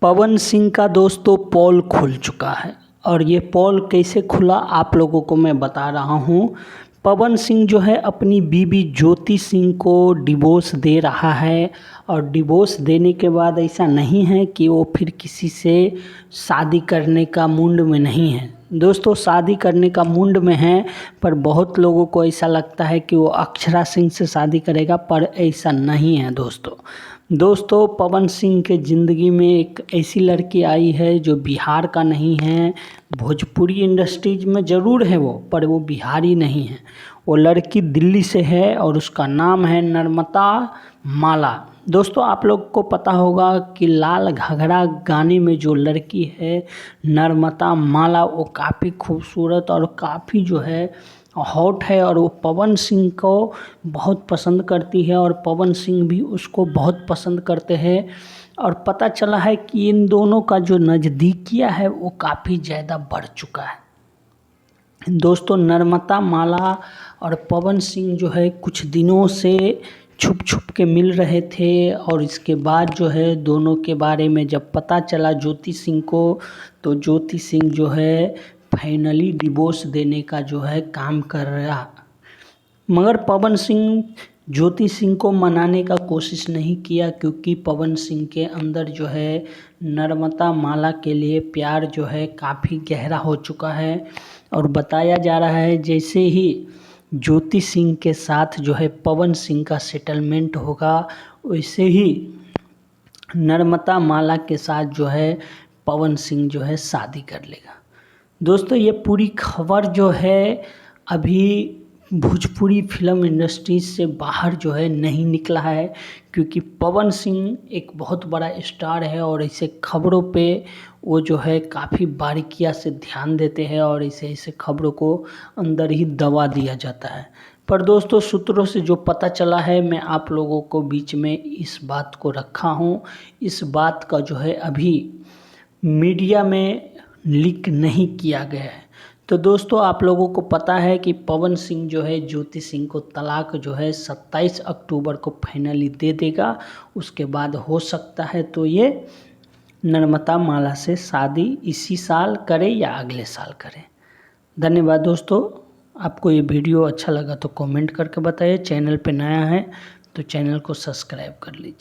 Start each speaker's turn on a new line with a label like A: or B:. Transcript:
A: पवन सिंह का दोस्तों पोल खुल चुका है और ये पोल कैसे खुला आप लोगों को मैं बता रहा हूँ। पवन सिंह जो है अपनी बीवी ज्योति सिंह को डिवोर्स दे रहा है और डिवोर्स देने के बाद ऐसा नहीं है कि वो फिर किसी से शादी करने का मूड में नहीं है। दोस्तों शादी करने का मूड में है, पर बहुत लोगों को ऐसा लगता है कि वो अक्षरा सिंह से शादी करेगा, पर ऐसा नहीं है दोस्तों पवन सिंह के ज़िंदगी में एक ऐसी लड़की आई है जो बिहार का नहीं है। भोजपुरी इंडस्ट्रीज में ज़रूर है वो, पर वो बिहारी नहीं है। वो लड़की दिल्ली से है और उसका नाम है नर्मदा माला। दोस्तों आप लोग को पता होगा कि लाल घाघरा गाने में जो लड़की है नर्मदा माला, वो काफ़ी खूबसूरत और काफ़ी जो है हॉट है और वो पवन सिंह को बहुत पसंद करती है और पवन सिंह भी उसको बहुत पसंद करते हैं। और पता चला है कि इन दोनों का जो नज़दीकिया है वो काफ़ी ज़्यादा बढ़ चुका है। दोस्तों नर्मदा माला और पवन सिंह जो है कुछ दिनों से छुप के मिल रहे थे और इसके बाद जो है दोनों के बारे में जब पता चला ज्योति सिंह को, तो ज्योति सिंह जो है फाइनली डिवोर्स देने का जो है काम कर रहा। मगर पवन सिंह ज्योति सिंह को मनाने का कोशिश नहीं किया, क्योंकि पवन सिंह के अंदर जो है नर्मदा माला के लिए प्यार जो है काफ़ी गहरा हो चुका है। और बताया जा रहा है जैसे ही ज्योति सिंह के साथ जो है पवन सिंह का सेटलमेंट होगा, वैसे ही नर्मदा माला के साथ जो है पवन सिंह जो है शादी कर लेगा। दोस्तों ये पूरी खबर जो है अभी भोजपुरी फिल्म इंडस्ट्रीज से बाहर जो है नहीं निकला है, क्योंकि पवन सिंह एक बहुत बड़ा स्टार है और ऐसे खबरों पे वो जो है काफ़ी बारीकियां से ध्यान देते हैं और ऐसे खबरों को अंदर ही दबा दिया जाता है। पर दोस्तों सूत्रों से जो पता चला है, मैं आप लोगों को बीच में इस बात को रखा हूँ। इस बात का जो है अभी मीडिया में लीक नहीं किया गया है। तो दोस्तों आप लोगों को पता है कि पवन सिंह जो है ज्योति सिंह को तलाक जो है 27 अक्टूबर को फाइनली दे देगा। उसके बाद हो सकता है तो ये नर्मदा माला से शादी इसी साल करे या अगले साल करे। धन्यवाद दोस्तों। आपको ये वीडियो अच्छा लगा तो कमेंट करके बताइए। चैनल पे नया है तो चैनल को सब्सक्राइब कर लीजिए।